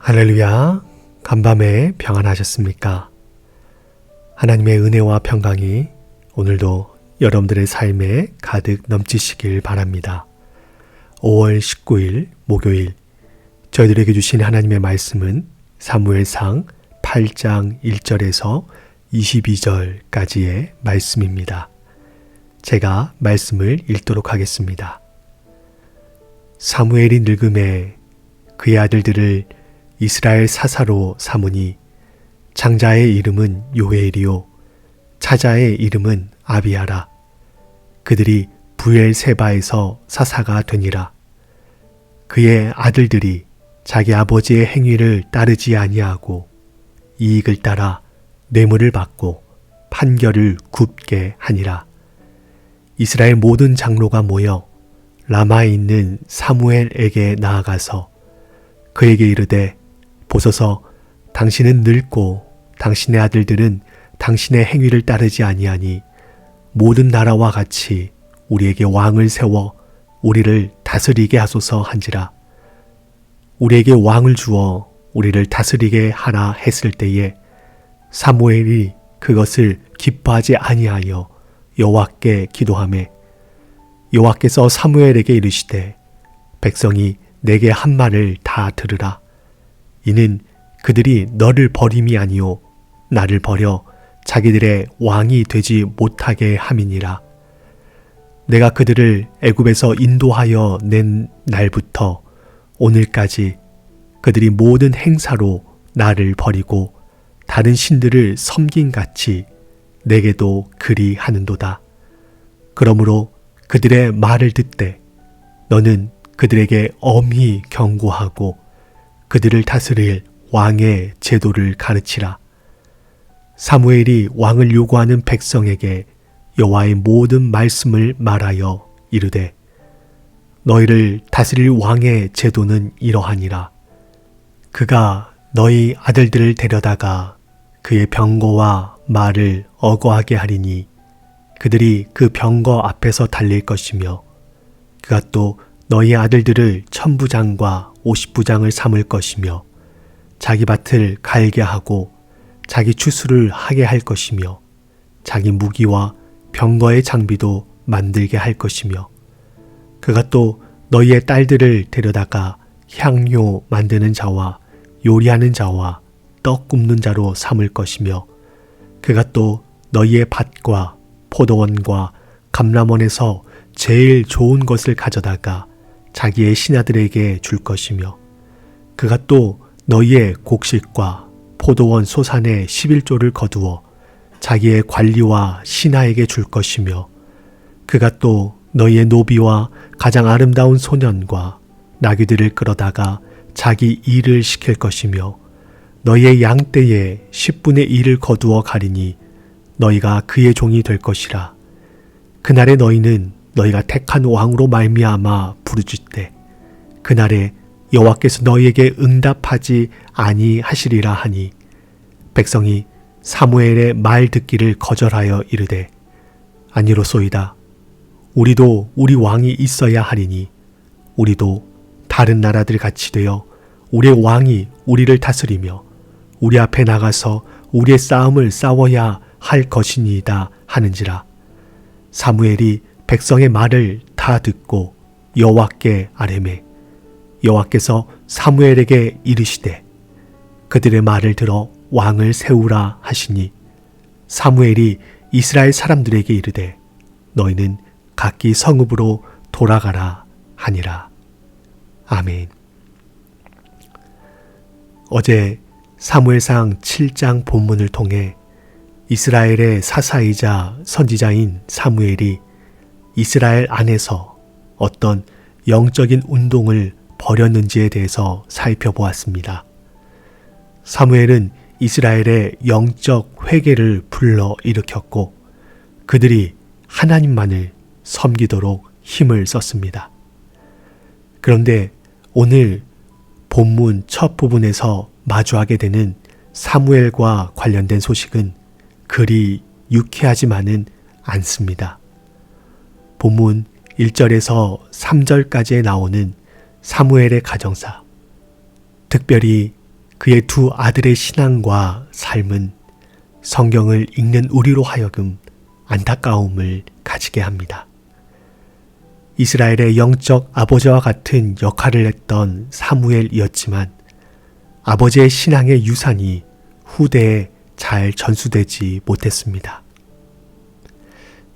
할렐루야, 간밤에 평안하셨습니까? 하나님의 은혜와 평강이 오늘도 여러분들의 삶에 가득 넘치시길 바랍니다. 5월 19일 목요일, 저희들에게 주신 하나님의 말씀은 사무엘상 8장 1절에서 22절까지의 말씀입니다. 제가 말씀을 읽도록 하겠습니다. 사무엘이 늙음에 그의 아들들을 이스라엘 사사로 삼으니 장자의 이름은 요엘이요 차자의 이름은 아비아라. 그들이 부엘세바에서 사사가 되니라. 그의 아들들이 자기 아버지의 행위를 따르지 아니하고 이익을 따라 뇌물을 받고 판결을 굽게 하니라. 이스라엘 모든 장로가 모여 라마에 있는 사무엘에게 나아가서 그에게 이르되 보소서, 당신은 늙고 당신의 아들들은 당신의 행위를 따르지 아니하니 모든 나라와 같이 우리에게 왕을 세워 우리를 다스리게 하소서 한지라. 우리에게 왕을 주어 우리를 다스리게 하라 했을 때에 사무엘이 그것을 기뻐하지 아니하여 여호와께 기도하매 여호와께서 사무엘에게 이르시되 백성이 내게 한 말을 다 들으라. 이는 그들이 너를 버림이 아니요 나를 버려 자기들의 왕이 되지 못하게 함이니라. 내가 그들을 애굽에서 인도하여 낸 날부터 오늘까지 그들이 모든 행사로 나를 버리고 다른 신들을 섬긴같이 내게도 그리 하는도다. 그러므로 그들의 말을 듣되 너는 그들에게 엄히 경고하고 그들을 다스릴 왕의 제도를 가르치라. 사무엘이 왕을 요구하는 백성에게 여호와의 모든 말씀을 말하여 이르되 너희를 다스릴 왕의 제도는 이러하니라. 그가 너희 아들들을 데려다가 그의 병거와 말을 어거하게 하리니 그들이 그 병거 앞에서 달릴 것이며 그가 또 너희 아들들을 1000부장과 50부장을 삼을 것이며 자기 밭을 갈게 하고 자기 추수를 하게 할 것이며 자기 무기와 병거의 장비도 만들게 할 것이며 그가 또 너희의 딸들을 데려다가 향료 만드는 자와 요리하는 자와 떡 굽는 자로 삼을 것이며 그가 또 너희의 밭과 포도원과 감람원에서 제일 좋은 것을 가져다가 자기의 신하들에게 줄 것이며 그가 또 너희의 곡식과 포도원 소산의 11조를 거두어 자기의 관리와 신하에게 줄 것이며 그가 또 너희의 노비와 가장 아름다운 소년과 나귀들을 끌어다가 자기 일을 시킬 것이며 너희의 양떼의 10분의 1을 거두어 가리니 너희가 그의 종이 될 것이라. 그날에 너희는 너희가 택한 왕으로 말미암아 부르짖되 그날에 여호와께서 너희에게 응답하지 아니하시리라 하니 백성이 사무엘의 말 듣기를 거절하여 이르되 아니로소이다. 우리도 우리 왕이 있어야 하리니 우리도 다른 나라들 같이 되어 우리의 왕이 우리를 다스리며 우리 앞에 나가서 우리의 싸움을 싸워야 할 것이니이다 하는지라. 사무엘이 백성의 말을 다 듣고 여호와께 아뢰매 여호와께서 사무엘에게 이르시되 그들의 말을 들어 왕을 세우라 하시니 사무엘이 이스라엘 사람들에게 이르되 너희는 각기 성읍으로 돌아가라 하니라. 아멘. 어제 사무엘상 7장 본문을 통해 이스라엘의 사사이자 선지자인 사무엘이 이스라엘 안에서 어떤 영적인 운동을 벌였는지에 대해서 살펴보았습니다. 사무엘은 이스라엘의 영적 회개를 불러일으켰고 그들이 하나님만을 섬기도록 힘을 썼습니다. 그런데 오늘 본문 첫 부분에서 마주하게 되는 사무엘과 관련된 소식은 그리 유쾌하지만은 않습니다. 본문 1절에서 3절까지에 나오는 사무엘의 가정사, 특별히 그의 두 아들의 신앙과 삶은 성경을 읽는 우리로 하여금 안타까움을 가지게 합니다. 이스라엘의 영적 아버지와 같은 역할을 했던 사무엘이었지만 아버지의 신앙의 유산이 후대에 잘 전수되지 못했습니다.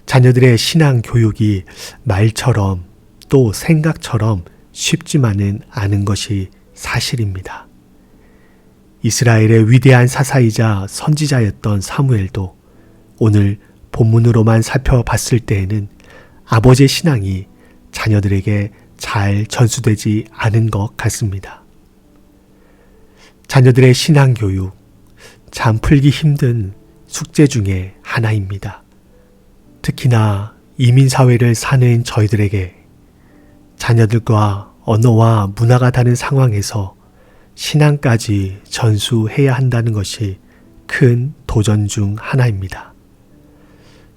자녀들의 신앙 교육이 말처럼 또 생각처럼 쉽지만은 않은 것이 사실입니다. 이스라엘의 위대한 사사이자 선지자였던 사무엘도 오늘 본문으로만 살펴봤을 때에는 아버지의 신앙이 자녀들에게 잘 전수되지 않은 것 같습니다. 자녀들의 신앙 교육, 참 풀기 힘든 숙제 중에 하나입니다. 특히나 이민사회를 사는 저희들에게 자녀들과 언어와 문화가 다른 상황에서 신앙까지 전수해야 한다는 것이 큰 도전 중 하나입니다.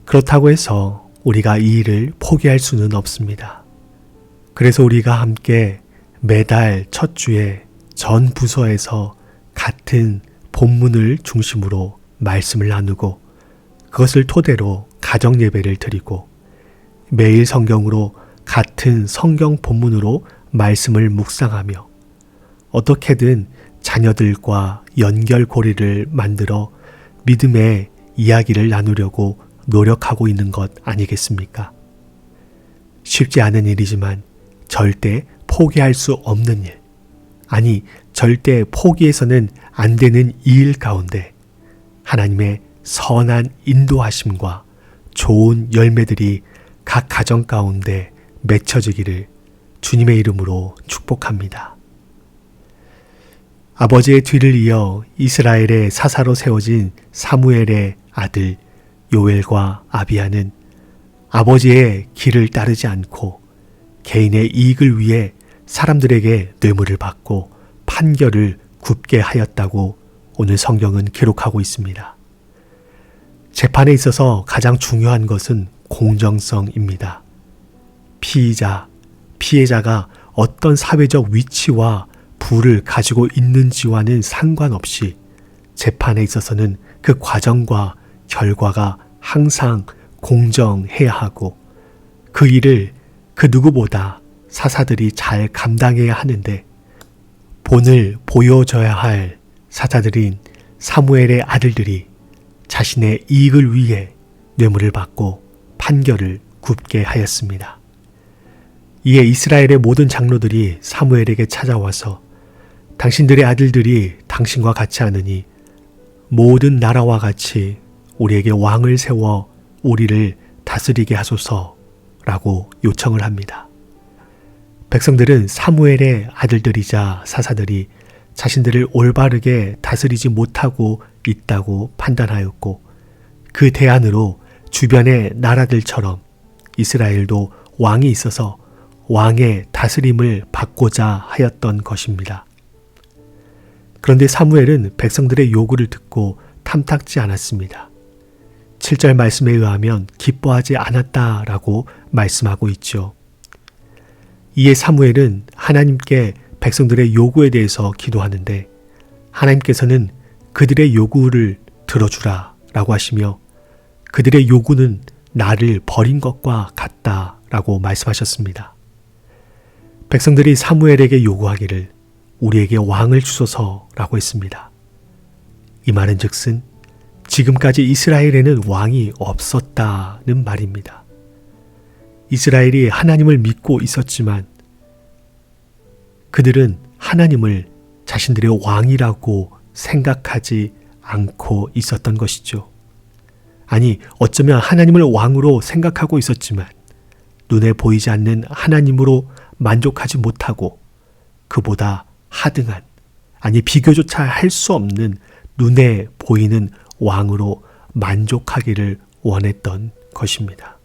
그렇다고 해서 우리가 이 일을 포기할 수는 없습니다. 그래서 우리가 함께 매달 첫 주에 전 부서에서 같은 본문을 중심으로 말씀을 나누고 그것을 토대로 가정 예배를 드리고 매일 성경으로 같은 성경 본문으로 말씀을 묵상하며 어떻게든 자녀들과 연결고리를 만들어 믿음의 이야기를 나누려고 노력하고 있는 것 아니겠습니까? 쉽지 않은 일이지만 절대 포기할 수 없는 일, 아니 절대 포기해서는 안 되는 이 일 가운데 하나님의 선한 인도하심과 좋은 열매들이 각 가정 가운데 맺혀지기를 주님의 이름으로 축복합니다. 아버지의 뒤를 이어 이스라엘의 사사로 세워진 사무엘의 아들 요엘과 아비야는 아버지의 길을 따르지 않고 개인의 이익을 위해 사람들에게 뇌물을 받고 판결을 굽게 하였다고 오늘 성경은 기록하고 있습니다. 재판에 있어서 가장 중요한 것은 공정성입니다. 피해자가 어떤 사회적 위치와 부를 가지고 있는지와는 상관없이 재판에 있어서는 그 과정과 결과가 항상 공정해야 하고 그 일을 그 누구보다 사사들이 잘 감당해야 하는데 본을 보여줘야 할 사사들인 사무엘의 아들들이 자신의 이익을 위해 뇌물을 받고 판결을 굽게 하였습니다. 이에 이스라엘의 모든 장로들이 사무엘에게 찾아와서 당신들의 아들들이 당신과 같이 하느니 모든 나라와 같이 우리에게 왕을 세워 우리를 다스리게 하소서라고 요청을 합니다. 백성들은 사무엘의 아들들이자 사사들이 자신들을 올바르게 다스리지 못하고 있다고 판단하였고 그 대안으로 주변의 나라들처럼 이스라엘도 왕이 있어서 왕의 다스림을 받고자 하였던 것입니다. 그런데 사무엘은 백성들의 요구를 듣고 탐탁지 않았습니다. 7절 말씀에 의하면 기뻐하지 않았다라고 말씀하고 있죠. 이에 사무엘은 하나님께 백성들의 요구에 대해서 기도하는데 하나님께서는 그들의 요구를 들어주라 라고 하시며 그들의 요구는 나를 버린 것과 같다 라고 말씀하셨습니다. 백성들이 사무엘에게 요구하기를 우리에게 왕을 주소서라고 했습니다. 이 말은 즉슨 지금까지 이스라엘에는 왕이 없었다는 말입니다. 이스라엘이 하나님을 믿고 있었지만 그들은 하나님을 자신들의 왕이라고 생각하지 않고 있었던 것이죠. 아니, 어쩌면 하나님을 왕으로 생각하고 있었지만 눈에 보이지 않는 하나님으로 만족하지 못하고 그보다 하등한, 아니 비교조차 할 수 없는 눈에 보이는 왕으로 만족하기를 원했던 것입니다.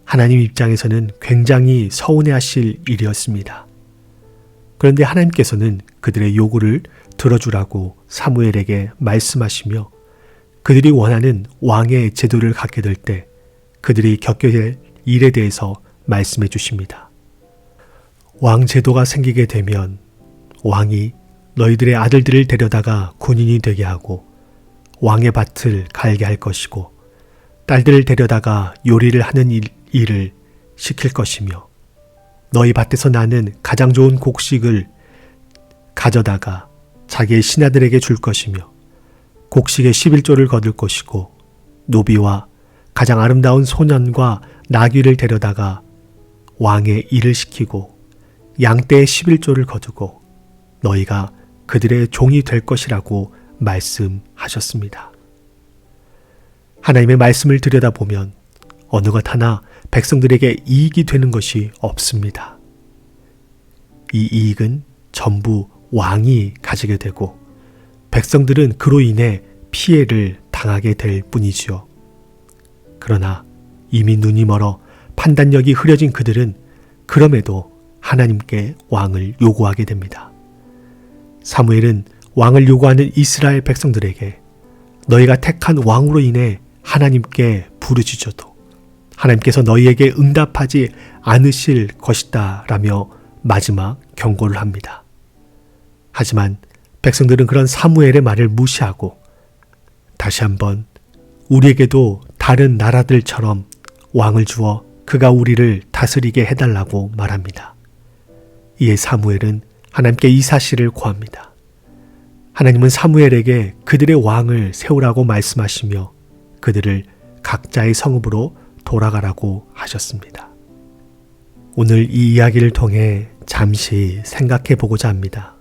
하나님 입장에서는 굉장히 서운해하실 일이었습니다. 그런데 하나님께서는 그들의 요구를 들어주라고 사무엘에게 말씀하시며 그들이 원하는 왕의 제도를 갖게 될 때 그들이 겪게 될 일에 대해서 말씀해 주십니다. 왕 제도가 생기게 되면 왕이 너희들의 아들들을 데려다가 군인이 되게 하고 왕의 밭을 갈게 할 것이고 딸들을 데려다가 요리를 하는 일을 시킬 것이며 너희 밭에서 나는 가장 좋은 곡식을 가져다가 자기의 신하들에게 줄 것이며 곡식의 11조를 거둘 것이고 노비와 가장 아름다운 소년과 나귀를 데려다가 왕의 일을 시키고 양떼의 11조를 거두고 너희가 그들의 종이 될 것이라고 말씀하셨습니다. 하나님의 말씀을 들여다보면 어느 것 하나 백성들에게 이익이 되는 것이 없습니다. 이 이익은 전부 왕이 가지게 되고 백성들은 그로 인해 피해를 당하게 될 뿐이지요. 그러나 이미 눈이 멀어 판단력이 흐려진 그들은 그럼에도 하나님께 왕을 요구하게 됩니다. 사무엘은 왕을 요구하는 이스라엘 백성들에게 너희가 택한 왕으로 인해 하나님께 부르짖어도 하나님께서 너희에게 응답하지 않으실 것이다 라며 마지막 경고를 합니다. 하지만 백성들은 그런 사무엘의 말을 무시하고 다시 한번 우리에게도 다른 나라들처럼 왕을 주어 그가 우리를 다스리게 해달라고 말합니다. 이에 사무엘은 하나님께 이 사실을 고합니다. 하나님은 사무엘에게 그들의 왕을 세우라고 말씀하시며 그들을 각자의 성읍으로 돌아가라고 하셨습니다. 오늘 이 이야기를 통해 잠시 생각해 보고자 합니다.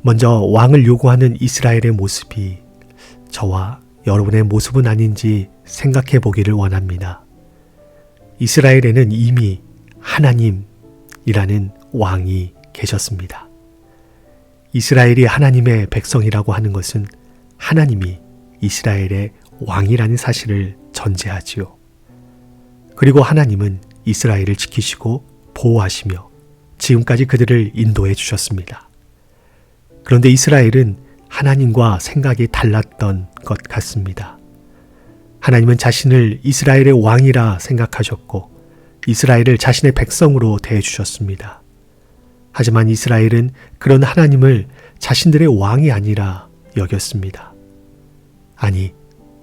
먼저 왕을 요구하는 이스라엘의 모습이 저와 여러분의 모습은 아닌지 생각해 보기를 원합니다. 이스라엘에는 이미 하나님이라는 왕이 계셨습니다. 이스라엘이 하나님의 백성이라고 하는 것은 하나님이 이스라엘의 왕이라는 사실을 전제하지요. 그리고 하나님은 이스라엘을 지키시고 보호하시며 지금까지 그들을 인도해 주셨습니다. 그런데 이스라엘은 하나님과 생각이 달랐던 것 같습니다. 하나님은 자신을 이스라엘의 왕이라 생각하셨고 이스라엘을 자신의 백성으로 대해주셨습니다. 하지만 이스라엘은 그런 하나님을 자신들의 왕이 아니라 여겼습니다. 아니,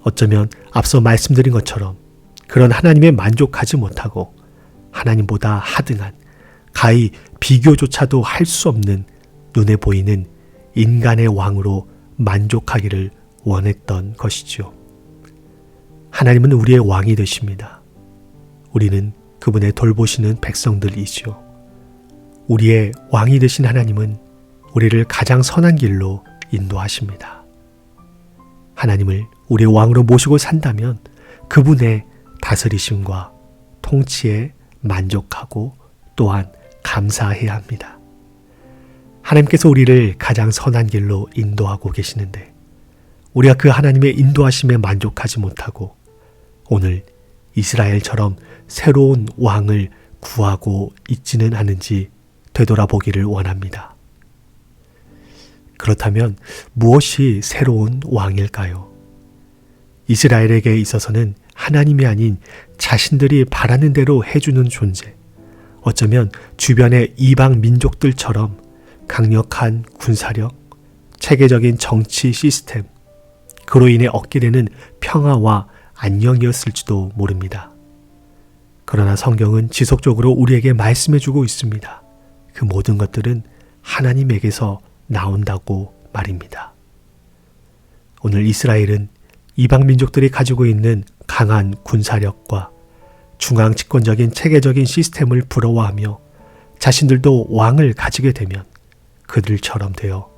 어쩌면 앞서 말씀드린 것처럼 그런 하나님에 만족하지 못하고 하나님보다 하등한 가히 비교조차도 할 수 없는 눈에 보이는 인간의 왕으로 만족하기를 원했던 것이죠. 하나님은 우리의 왕이 되십니다. 우리는 그분의 돌보시는 백성들이죠. 우리의 왕이 되신 하나님은 우리를 가장 선한 길로 인도하십니다. 하나님을 우리의 왕으로 모시고 산다면 그분의 다스리심과 통치에 만족하고 또한 감사해야 합니다. 하나님께서 우리를 가장 선한 길로 인도하고 계시는데 우리가 그 하나님의 인도하심에 만족하지 못하고 오늘 이스라엘처럼 새로운 왕을 구하고 있지는 않은지 되돌아보기를 원합니다. 그렇다면 무엇이 새로운 왕일까요? 이스라엘에게 있어서는 하나님이 아닌 자신들이 바라는 대로 해주는 존재, 어쩌면 주변의 이방 민족들처럼 강력한 군사력, 체계적인 정치 시스템, 그로 인해 얻게 되는 평화와 안녕이었을지도 모릅니다. 그러나 성경은 지속적으로 우리에게 말씀해주고 있습니다. 그 모든 것들은 하나님에게서 나온다고 말입니다. 오늘 이스라엘은 이방 민족들이 가지고 있는 강한 군사력과 중앙 집권적인 체계적인 시스템을 부러워하며 자신들도 왕을 가지게 되면 그들처럼 되어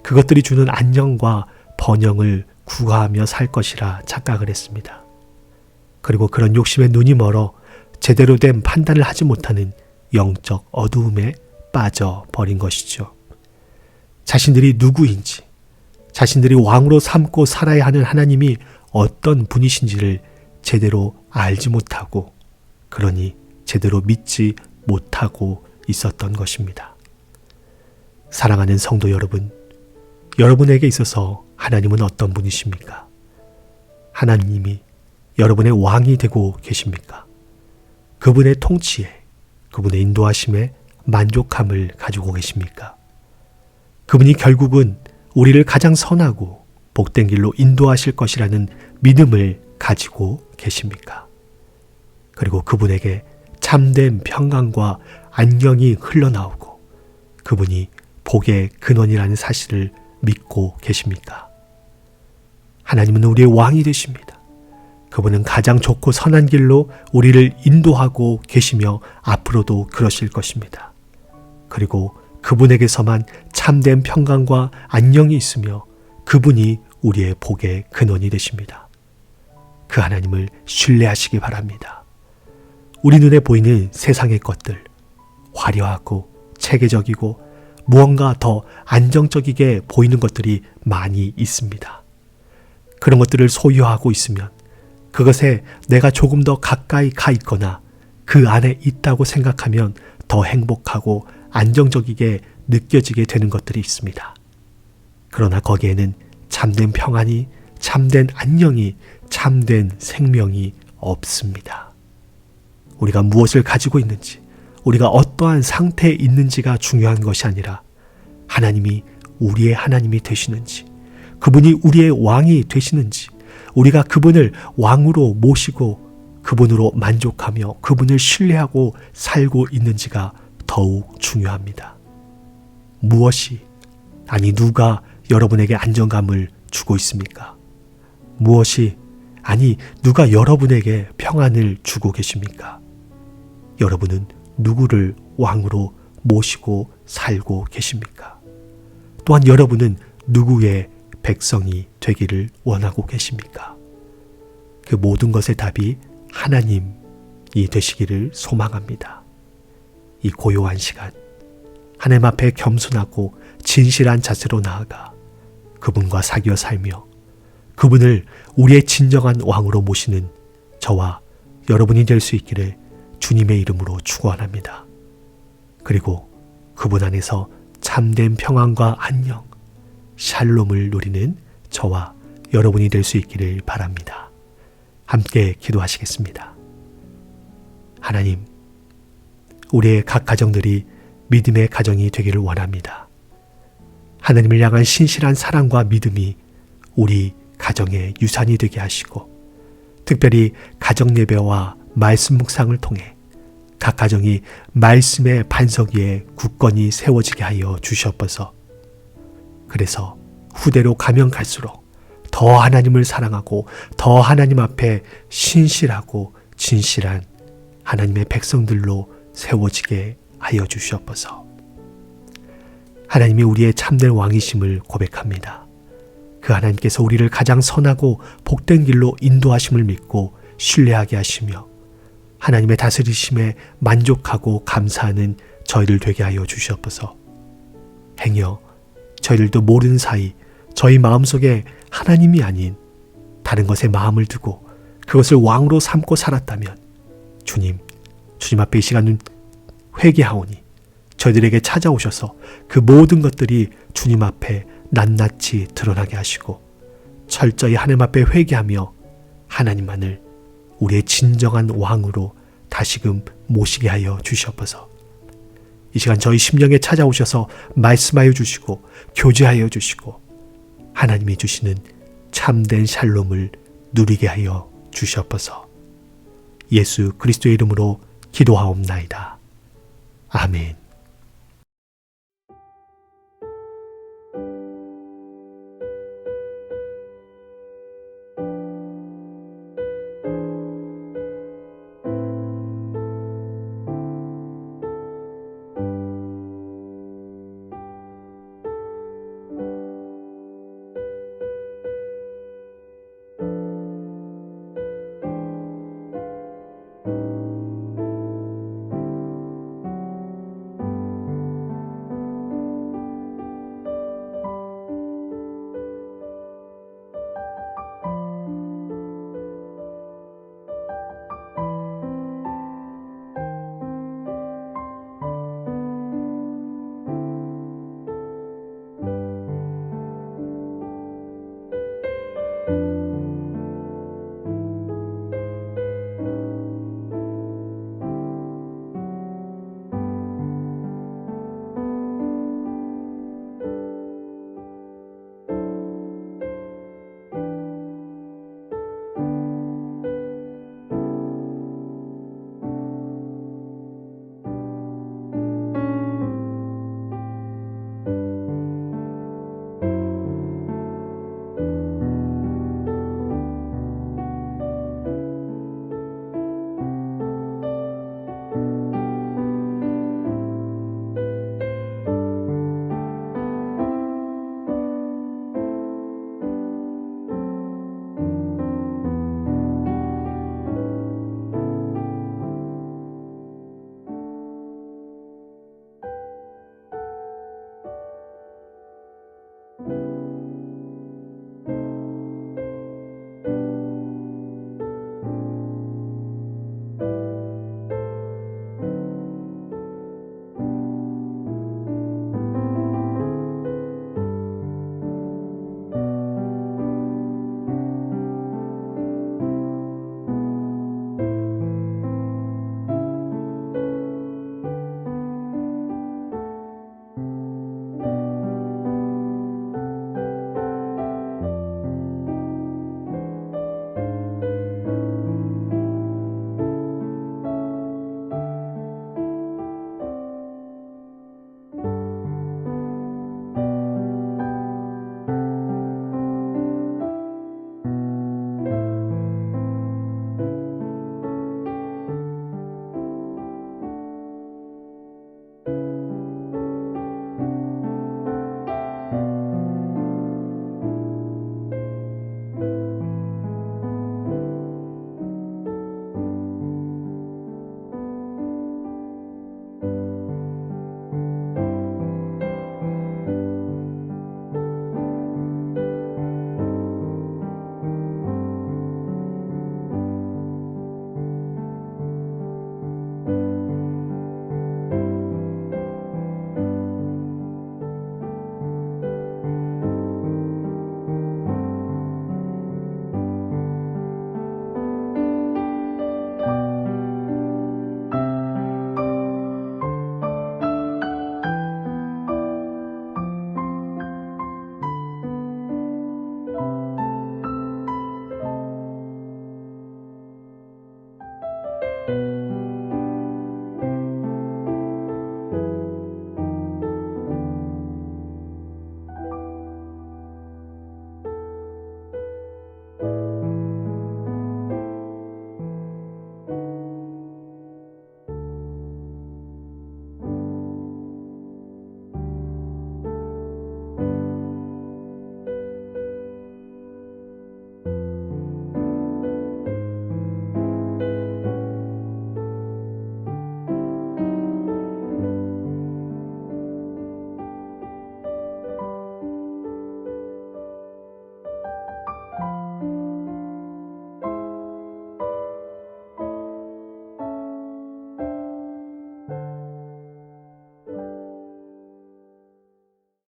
그것들이 주는 안녕과 번영을 구가하며 살 것이라 착각을 했습니다. 그리고 그런 욕심에 눈이 멀어 제대로 된 판단을 하지 못하는 영적 어두움에 빠져버린 것이죠. 자신들이 누구인지, 자신들이 왕으로 삼고 살아야 하는 하나님이 어떤 분이신지를 제대로 알지 못하고 그러니 제대로 믿지 못하고 있었던 것입니다. 사랑하는 성도 여러분, 여러분에게 있어서 하나님은 어떤 분이십니까? 하나님이 여러분의 왕이 되고 계십니까? 그분의 통치에, 그분의 인도하심에 만족함을 가지고 계십니까? 그분이 결국은 우리를 가장 선하고 복된 길로 인도하실 것이라는 믿음을 가지고 계십니까? 그리고 그분에게 참된 평강과 안녕이 흘러나오고 그분이 복의 근원이라는 사실을 믿고 계십니까? 하나님은 우리의 왕이 되십니다. 그분은 가장 좋고 선한 길로 우리를 인도하고 계시며 앞으로도 그러실 것입니다. 그리고 그분에게서만 참된 평강과 안녕이 있으며 그분이 우리의 복의 근원이 되십니다. 그 하나님을 신뢰하시기 바랍니다. 우리 눈에 보이는 세상의 것들, 화려하고 체계적이고 무언가 더 안정적이게 보이는 것들이 많이 있습니다. 그런 것들을 소유하고 있으면 그것에 내가 조금 더 가까이 가 있거나 그 안에 있다고 생각하면 더 행복하고 안정적이게 느껴지게 되는 것들이 있습니다. 그러나 거기에는 참된 평안이, 참된 안녕이, 참된 생명이 없습니다. 우리가 무엇을 가지고 있는지, 우리가 어떠한 상태에 있는지가 중요한 것이 아니라 하나님이 우리의 하나님이 되시는지, 그분이 우리의 왕이 되시는지, 우리가 그분을 왕으로 모시고 그분으로 만족하며 그분을 신뢰하고 살고 있는지가 더욱 중요합니다. 무엇이, 아니 누가 여러분에게 안정감을 주고 있습니까? 무엇이, 아니 누가 여러분에게 평안을 주고 계십니까? 여러분은 누구를 왕으로 모시고 살고 계십니까? 또한 여러분은 누구의 백성이 되기를 원하고 계십니까? 그 모든 것의 답이 하나님이 되시기를 소망합니다. 이 고요한 시간, 하나님 앞에 겸손하고 진실한 자세로 나아가 그분과 사귀어 살며 그분을 우리의 진정한 왕으로 모시는 저와 여러분이 될 수 있기를 주님의 이름으로 축원합니다. 그리고 그분 안에서 참된 평안과 안녕, 샬롬을 누리는 저와 여러분이 될 수 있기를 바랍니다. 함께 기도하시겠습니다. 하나님, 우리의 각 가정들이 믿음의 가정이 되기를 원합니다. 하나님을 향한 신실한 사랑과 믿음이 우리 가정의 유산이 되게 하시고 특별히 가정 예배와 말씀 묵상을 통해 각 가정이 말씀의 반석 위에 굳건히 세워지게 하여 주시옵소서. 그래서 후대로 가면 갈수록 더 하나님을 사랑하고 더 하나님 앞에 신실하고 진실한 하나님의 백성들로 세워지게 하여 주시옵소서. 하나님이 우리의 참된 왕이심을 고백합니다. 그 하나님께서 우리를 가장 선하고 복된 길로 인도하심을 믿고 신뢰하게 하시며 하나님의 다스리심에 만족하고 감사하는 저희를 되게 하여 주시옵소서. 행여 저희들도 모르는 사이 저희 마음속에 하나님이 아닌 다른 것에 마음을 두고 그것을 왕으로 삼고 살았다면 주님 앞에 이 시간은 회개하오니 저희들에게 찾아오셔서 그 모든 것들이 주님 앞에 낱낱이 드러나게 하시고 철저히 하나님 앞에 회개하며 하나님만을 우리의 진정한 왕으로 다시금 모시게 하여 주시옵소서. 이 시간 저희 심령에 찾아오셔서 말씀하여 주시고 교제하여 주시고 하나님이 주시는 참된 샬롬을 누리게 하여 주시옵소서. 예수 그리스도의 이름으로 기도하옵나이다. 아멘.